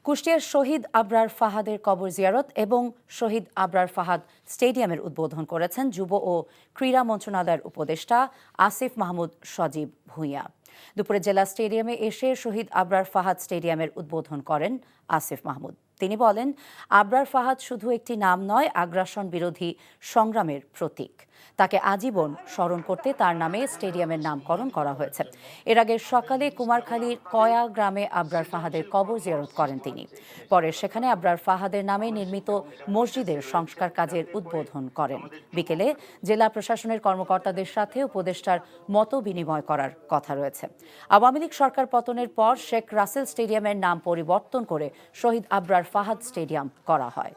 কুষ্টিয়ার শহীদ আবরার ফাহাদের কবর জিয়ারত এবং শহীদ আবরার ফাহাদ স্টেডিয়ামের উদ্বোধন করেছেন যুব ও ক্রীড়া মন্ত্রণালয়ের উপদেষ্টা আসিফ মাহমুদ সজীব ভূঁইয়া। দুপুরে জেলা স্টেডিয়ামে এসে শহীদ আবরার ফাহাদ স্টেডিয়ামের উদ্বোধন করেন আসিফ মাহমুদ। তিনি বলেন, আবরার ফাহাদ শুধু একটি নাম নয়, আগ্রাসন বিরোধী সংগ্রামের প্রতীক। তাকে আজীবন স্মরণ করতে তার নামে স্টেডিয়ামের নামকরণ করা হয়েছে। এর আগে সকালে কুমারখালীর কয়া গ্রামে আবরার ফাহাদের কবর জিয়ারত করেন তিনি। পরে সেখানে আবরার ফাহাদের নামে নির্মিত মসজিদের সংস্কার কাজের উদ্বোধন করেন। বিকেলে জেলা প্রশাসনের কর্মকর্তাদের সাথে উপদেষ্টার মত বিনিময় করার কথা রয়েছে। আওয়ামী লীগ সরকার পতনের পর শেখ রাসেল স্টেডিয়ামের নাম পরিবর্তন করে শহীদ আবরার ফাহাদ স্টেডিয়াম করা হয়।